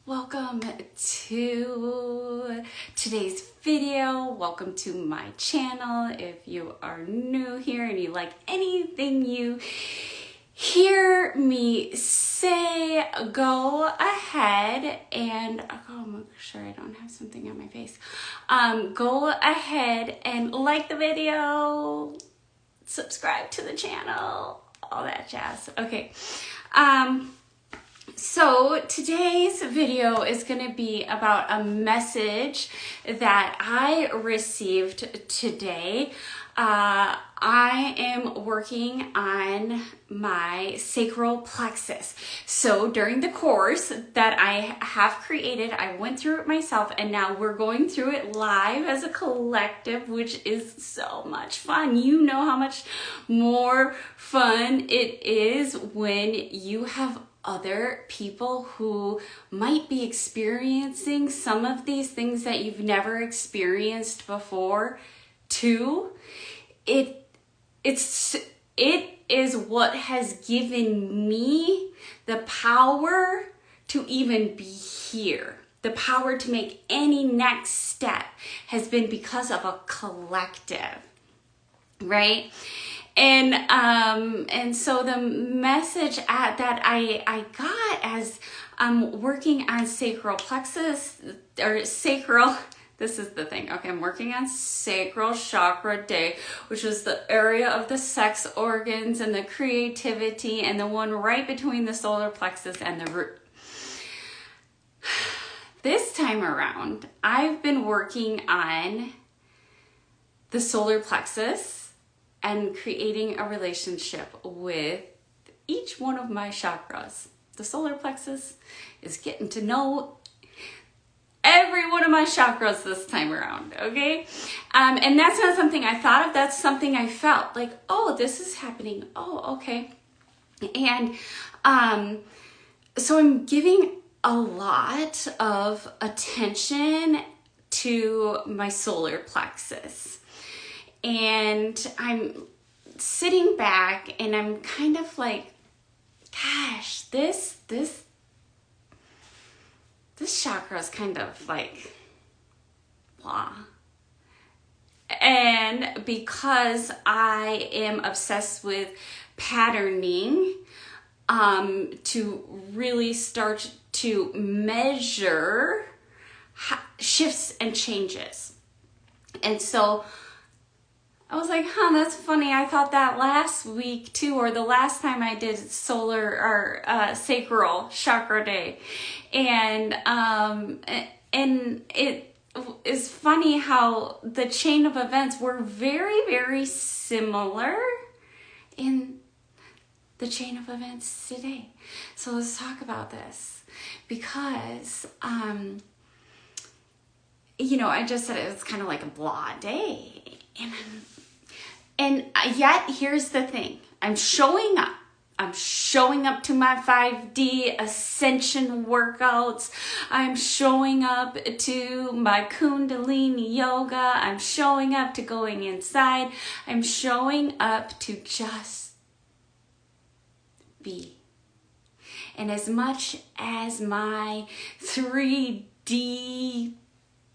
Welcome to today's video. Welcome to my channel. If you are new here and you like anything you hear me say, go ahead and make sure I don't have something on my face. Go ahead and like the video, subscribe to the channel, all that jazz. Okay. So today's video is going to be about a message that I received today. I am working on my sacral plexus. So during the course that I have created, I went through it myself, and now we're going through it live as a collective, which is so much fun. You know how much more fun it is when you have other people who might be experiencing some of these things that you've never experienced before too. It is what has given me the power to even be here. The power to make any next step has been because of a collective, right? And so the message that I got as I'm working on sacral plexus or sacral, this is the thing. Okay, I'm working on sacral chakra day, which is the area of the sex organs and the creativity, and the one right between the solar plexus and the root. This time around, I've been working on the solar plexus and creating a relationship with each one of my chakras. The solar plexus is getting to know every one of my chakras this time around, okay? And that's not something I thought of, that's something I felt like, oh, this is happening. Oh, okay. And so I'm giving a lot of attention to my solar plexus. And I'm sitting back and I'm kind of like, gosh, this chakra is kind of like blah. And because I am obsessed with patterning, to really start to measure shifts and changes. And so I was like, that's funny. I thought that last week too, or the last time I did solar or sacral chakra day. And it is funny how the chain of events were very, very similar in the chain of events today. So let's talk about this because, I just said it was kind of like a blah day. And yet, here's the thing. I'm showing up. I'm showing up to my 5D ascension workouts. I'm showing up to my Kundalini yoga. I'm showing up to going inside. I'm showing up to just be. And as much as my 3D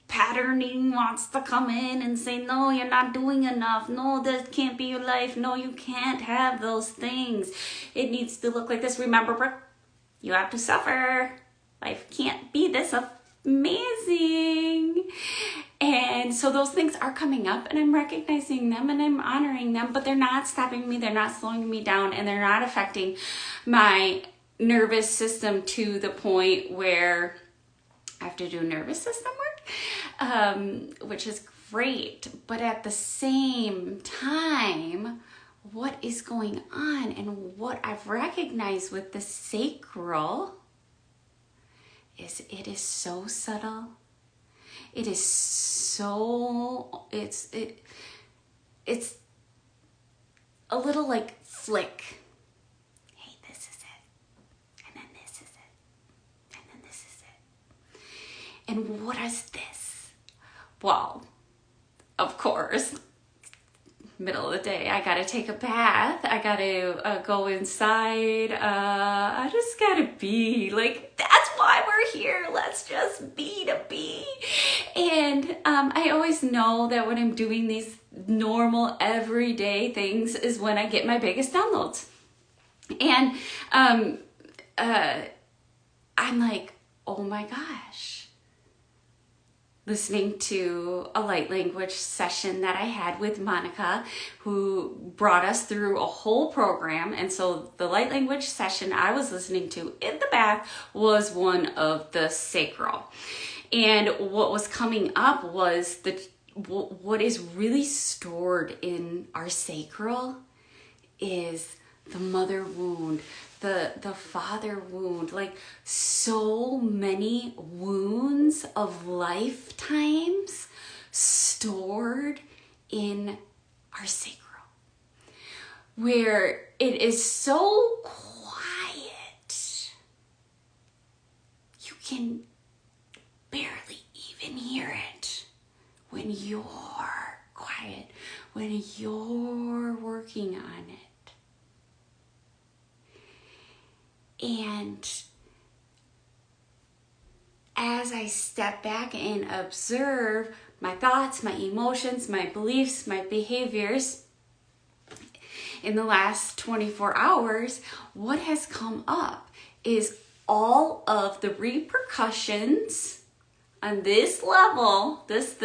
patterning wants to come in and say, no, you're not doing enough. No, that can't be your life. No, you can't have those things. It needs to look like this. Remember, Brooke, you have to suffer. Life can't be this amazing. And so those things are coming up and I'm recognizing them and I'm honoring them, but they're not stopping me. They're not slowing me down, and they're not affecting my nervous system to the point where I have to do nervous system work, which is great. But at the same time, what is going on and what I've recognized with the sacral is it is so subtle. It is so, it's a little like flick. Hey, this is it. And then this is it. And then this is it. And what is this? Well, of course, middle of the day, I gotta take a bath. I gotta go inside. I just gotta be like, that's why we're here. I always know that when I'm doing these normal everyday things is when I get my biggest downloads. And I'm like, oh my gosh. Listening to a light language session that I had with Monica, who brought us through a whole program. And so the light language session I was listening to in the back was one of the sacral. And what was coming up was what is really stored in our sacral is the mother wound, the father wound, like so many wounds of lifetimes stored in our sacral, where it is so quiet, you can barely even hear it when you're quiet, when you're working on it. And as I step back and observe my thoughts, my emotions, my beliefs, my behaviors in the last 24 hours, what has come up is all of the repercussions on this level, this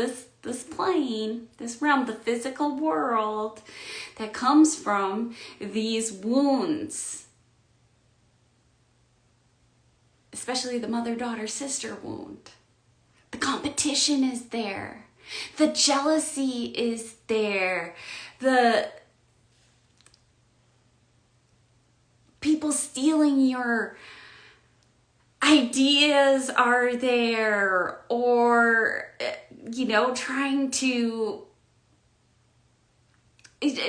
plane, this realm, the physical world, that comes from these wounds. Especially the mother-daughter-sister wound. The competition is there. The jealousy is there. The people stealing your ideas are there, or, trying to,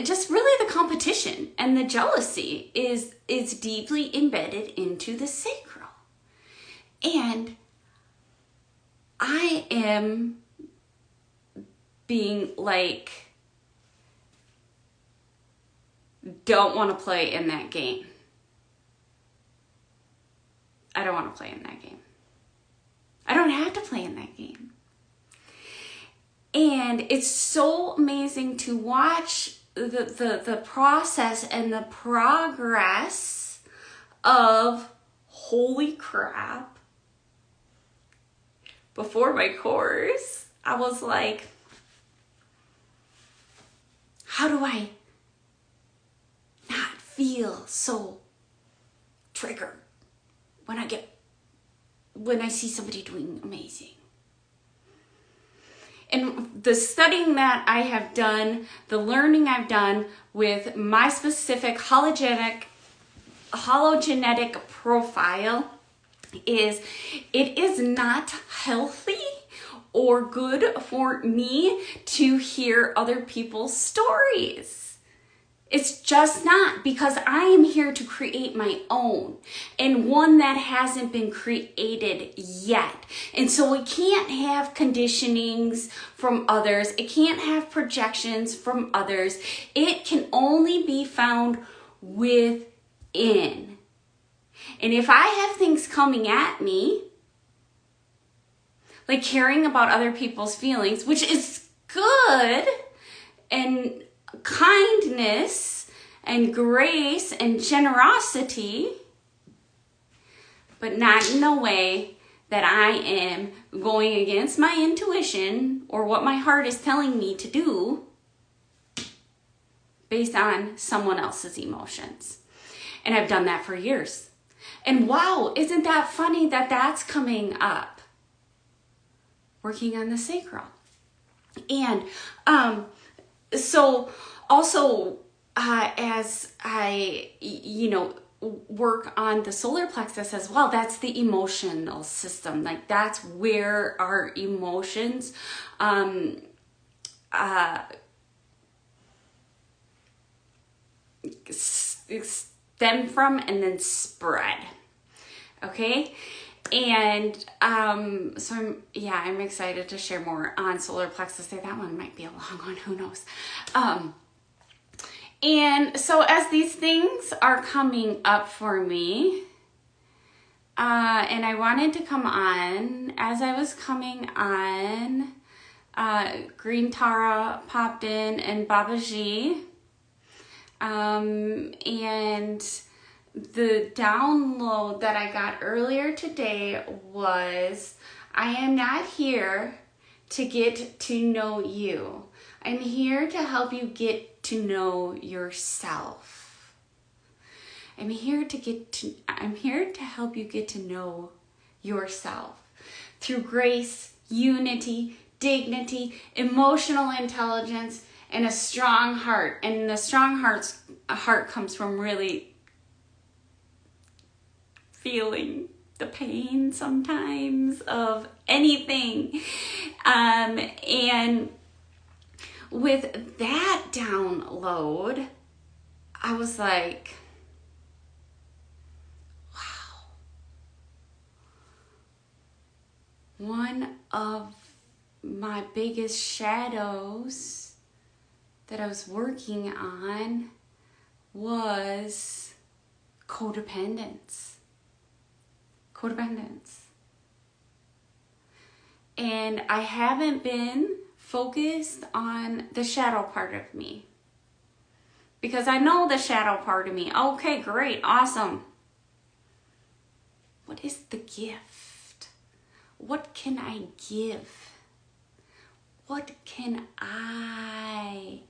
just really the competition and the jealousy is deeply embedded into the sacral. And I am being like, don't want to play in that game. I don't want to play in that game. I don't have to play in that game. And it's so amazing to watch the process and the progress of, holy crap. Before my course, I was like, how do I not feel so triggered when I see somebody doing amazing? And the studying that I have done, the learning I've done with my specific hologenetic profile is, it is not healthy or good for me to hear other people's stories. It's just not, because I am here to create my own, and one that hasn't been created yet. And so it can't have conditionings from others. It can't have projections from others. It can only be found within. And if I have things coming at me, like caring about other people's feelings, which is good, and kindness and grace and generosity, but not in a way that I am going against my intuition or what my heart is telling me to do based on someone else's emotions. And I've done that for years. And wow, isn't that funny that that's coming up? Working on the sacral. And so also as I, work on the solar plexus as well, that's the emotional system. Like, that's where our emotions stem from and then spread. Okay? And so I'm excited to share more on solar plexus. That one might be a long one, who knows. And so as these things are coming up for me, and I wanted to come on, as I was coming on Green Tara popped in and Babaji. And the download that I got earlier today was, I am not here to get to know you. I'm here to help you get to know yourself. I'm here to help you get to know yourself through grace, unity, dignity, emotional intelligence, and a strong heart. And the strong heart comes from really feeling the pain sometimes of anything. And with that download, I was like, wow. One of my biggest shadows that I was working on was codependence. And I haven't been focused on the shadow part of me, because I know the shadow part of me. Okay, great, awesome. What is the gift? What can I give? What can I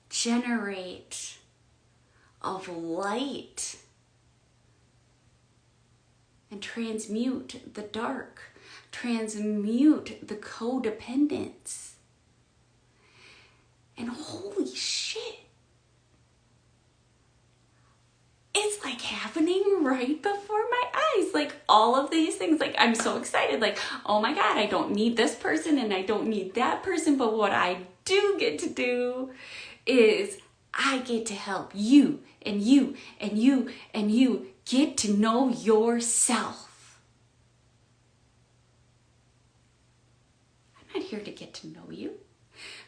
generate of light and transmute the dark, transmute the codependence? And holy shit, it's like happening right before my eyes. Like all of these things, like I'm so excited. Like, oh my God, I don't need this person and I don't need that person. But what I do get to do is I get to help you and you and you and you get to know yourself. I'm not here to get to know you,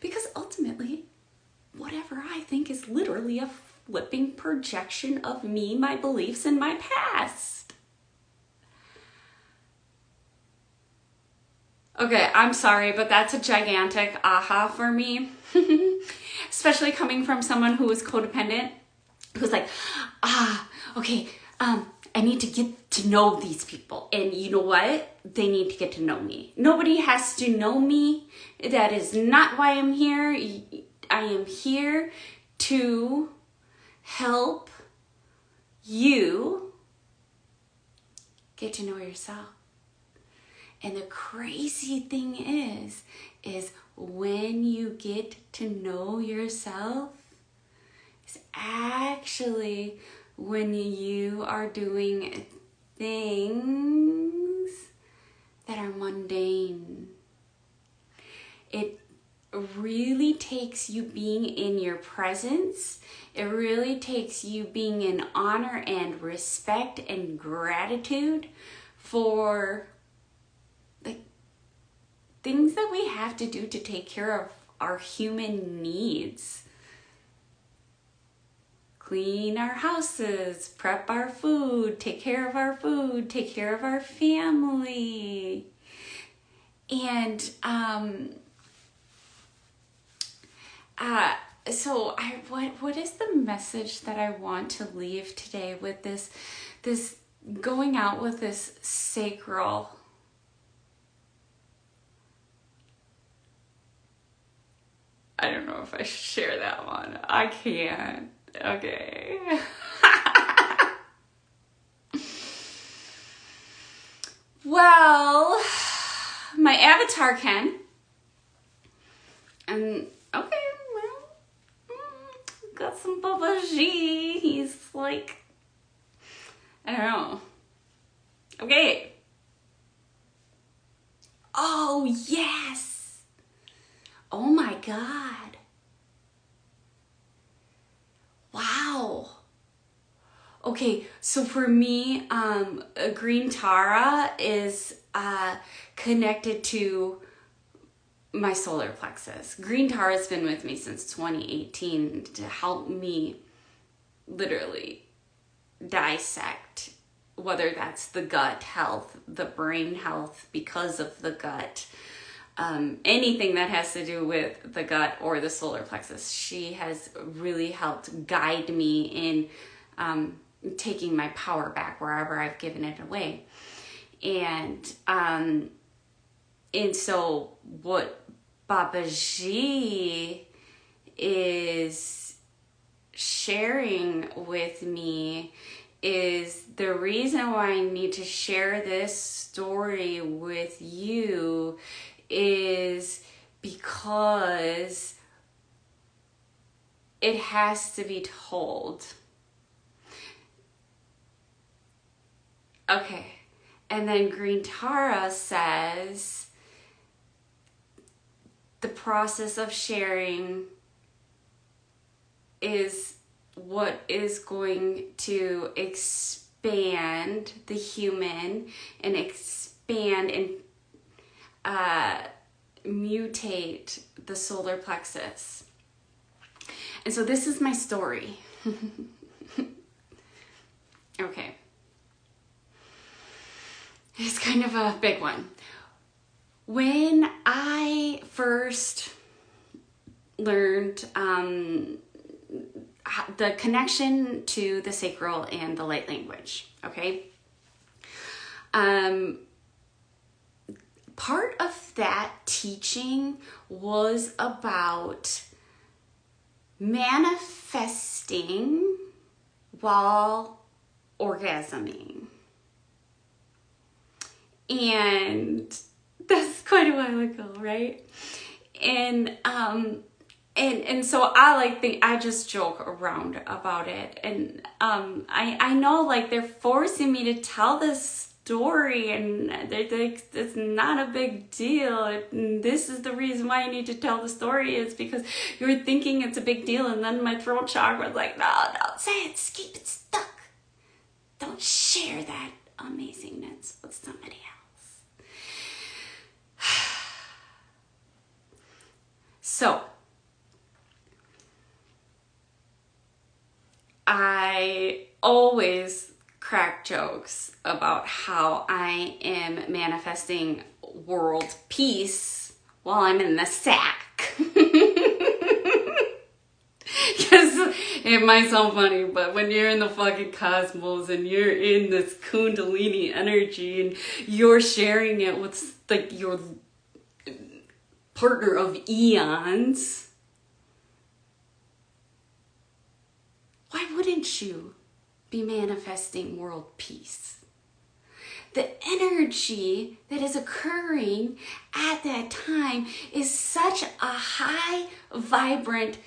because ultimately, whatever I think is literally a flipping projection of me, my beliefs, and my past. Okay, I'm sorry, but that's a gigantic aha for me. Especially coming from someone who is codependent, who's like, okay, I need to get to know these people. And you know what? They need to get to know me. Nobody has to know me. That is not why I'm here. I am here to help you get to know yourself. And the crazy thing is when you get to know yourself, it's actually when you are doing things that are mundane. It really takes you being in your presence. It really takes you being in honor and respect and gratitude for the things that we have to do to take care of our human needs. Clean our houses, prep our food, take care of our food, take care of our family. And so what is the message that I want to leave today with this going out with this sacral? I don't know if I should share that one. I can't. Okay. Well, my avatar can. And okay, well, got some Baba G. He's like, I don't know. Okay. Oh, yes. Oh my God. Wow. Okay, so for me, Green Tara is connected to my solar plexus. Green Tara has been with me since 2018 to help me literally dissect, whether that's the gut health, the brain health because of the gut, anything that has to do with the gut or the solar plexus. She has really helped guide me in taking my power back wherever I've given it away. And so what Babaji is sharing with me is the reason why I need to share this story with you is because it has to be told. Okay, and then Green Tara says the process of sharing is what is going to expand the human and expand and mutate the solar plexus. And so this is my story. Okay. It's kind of a big one. When I first learned the connection to the sacral and the light language, okay? Part of that teaching was about manifesting while orgasming. And that's quite a while ago, right? And so I just joke around about it. And I know like they're forcing me to tell this story, and it's not a big deal. And this is the reason why I need to tell the story is because you're thinking it's a big deal, and then my throat chakra is like, no, don't say it, just keep it stuck. Don't share that amazingness with somebody else. So, I always crack jokes about how I am manifesting world peace while I'm in the sack. Because it might sound funny, but when you're in the fucking cosmos and you're in this kundalini energy and you're sharing it with like your partner of eons, why wouldn't you be manifesting world peace? The energy that is occurring at that time is such a high, vibrant,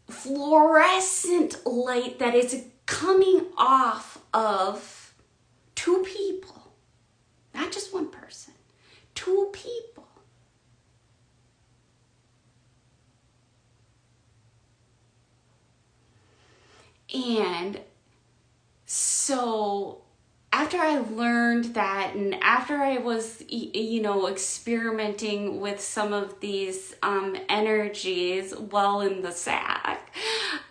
fluorescent light that is coming off of two people, not just one person, two people. And so after I learned that, and after I was, experimenting with some of these energies while in the sack,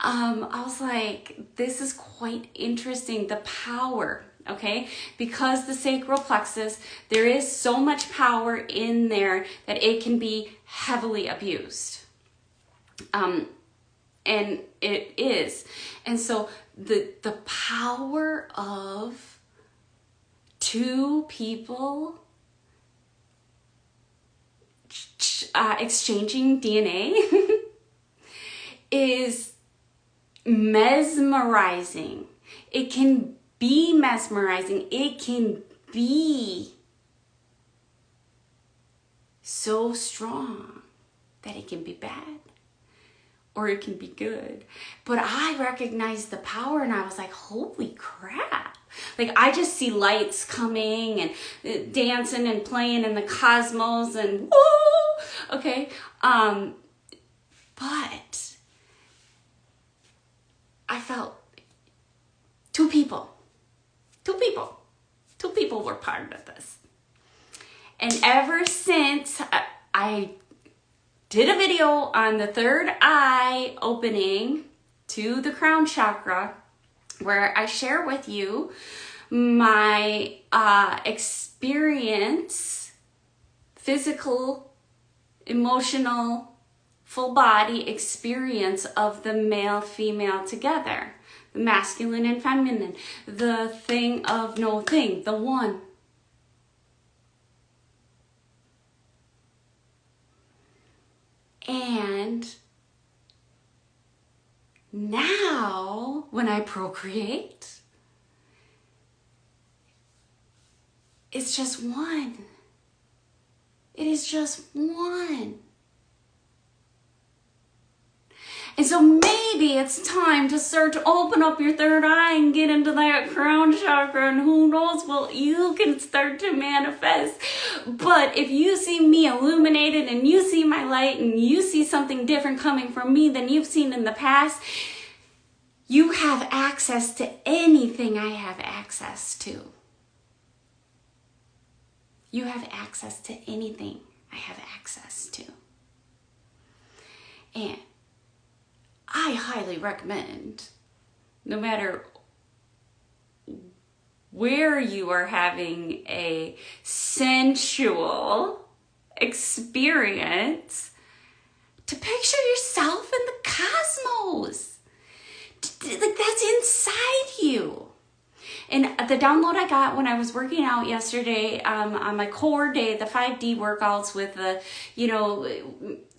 I was like, this is quite interesting, the power, okay? Because the sacral plexus, there is so much power in there that it can be heavily abused. And it is. And so the power of two people exchanging DNA is mesmerizing. It can be mesmerizing. It can be so strong that it can be bad. Or it can be good. But I recognized the power and I was like, holy crap. Like I just see lights coming and dancing and playing in the cosmos and woo! Okay. But I felt two people were part of this. And ever since I did a video on the third eye opening to the crown chakra where I share with you my experience, physical emotional, full body experience of the male, female together. The masculine and feminine. The thing of no thing. The one. And now, when I procreate, it's just one. It is just one. And so maybe it's time to start to open up your third eye and get into that crown chakra, and who knows what you can start to manifest. But if you see me illuminated and you see my light and you see something different coming from me than you've seen in the past, you have access to anything I have access to. You have access to anything I have access to. And I highly recommend, no matter where you are having a sensual experience, to picture yourself in the cosmos. Like, that's inside you. And the download I got when I was working out yesterday on my core day, the 5D workouts with the,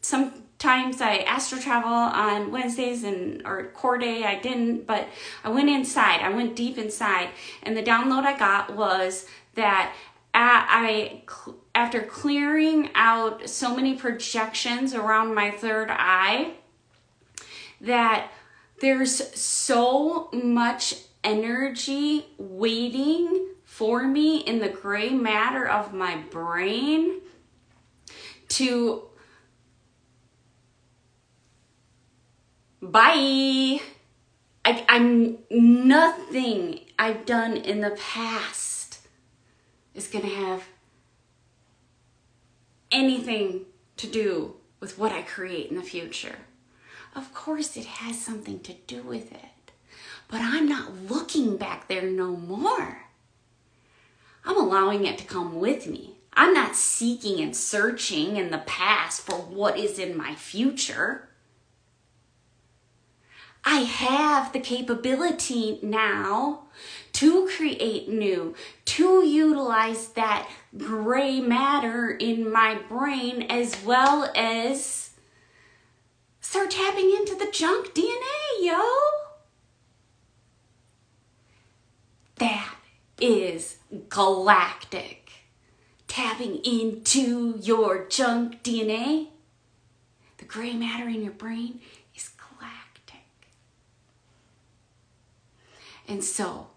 sometimes I astral travel on Wednesdays or core day I didn't, but I went inside. I went deep inside. And the download I got was that after clearing out so many projections around my third eye, that there's so much energy waiting for me in the gray matter of my brain to I'm nothing I've done in the past is going to have anything to do with what I create in the future. Of course it has something to do with it. But I'm not looking back there no more. I'm allowing it to come with me. I'm not seeking and searching in the past for what is in my future. I have the capability now to create new, to utilize that gray matter in my brain, as well as start tapping into the junk DNA, yo. That is galactic. Tapping into your junk DNA, the gray matter in your brain, is galactic. And so,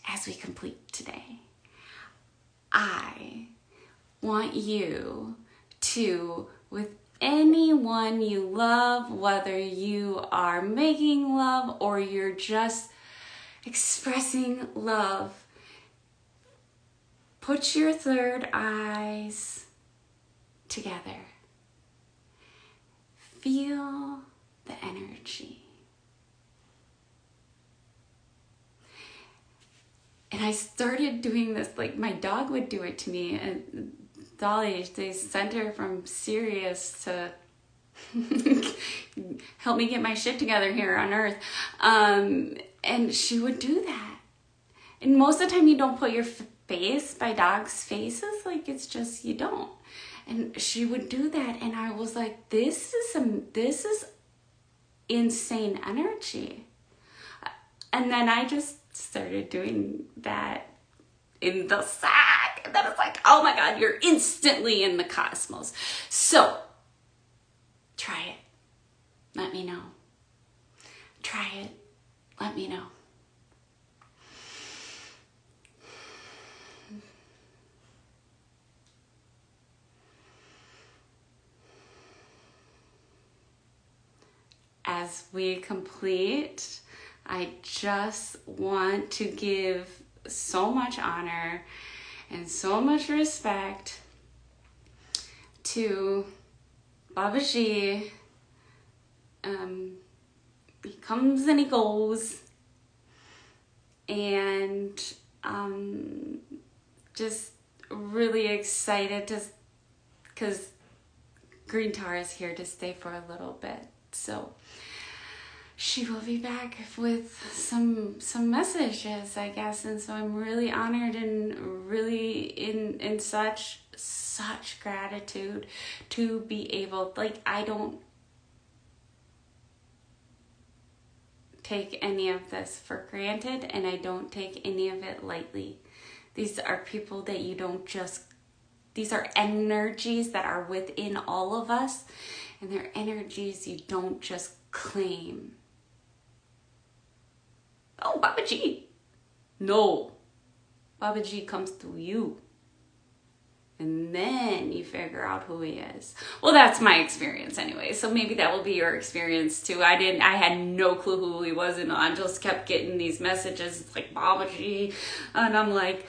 as we complete today, I want you to, with anyone you love, whether you are making love or you're just expressing love, put your third eyes together. Feel the energy. And I started doing this, like my dog would do it to me. And Dolly, they sent her from Sirius to help me get my shit together here on Earth. And she would do that. And most of the time you don't put your face by dogs' faces. Like, it's just, you don't. And she would do that. And I was like, this is insane energy. And then I just started doing that in the sack. And then it's like, oh my God, you're instantly in the cosmos. So try it. Let me know. Try it. Let me know. As we complete, I just want to give so much honor and so much respect to Babaji. He comes and he goes, and just really excited to, because Green Tar is here to stay for a little bit. So she will be back with some messages, I guess. And so I'm really honored and really in such gratitude to be able, like, I don't take any of this for granted, and I don't take any of it lightly. These are people that you don't just, these are energies that are within all of us, and they're energies you don't just claim. Oh, Baba G. No. Baba G comes through you. And then you figure out who he is. Well, that's my experience anyway. So maybe that will be your experience too. I had no clue who he was, and I just kept getting these messages like Baba G. And I'm like,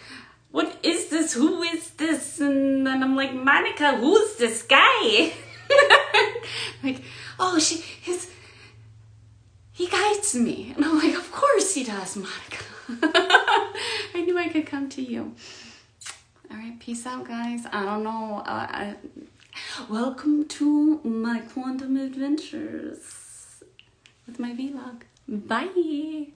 what is this? Who is this? And then I'm like, Monica, who's this guy? Like, oh, he guides me. And I'm like, of course he does, Monica. I knew I could come to you. All right, peace out, guys. I don't know. Welcome to my quantum adventures with my vlog. Bye.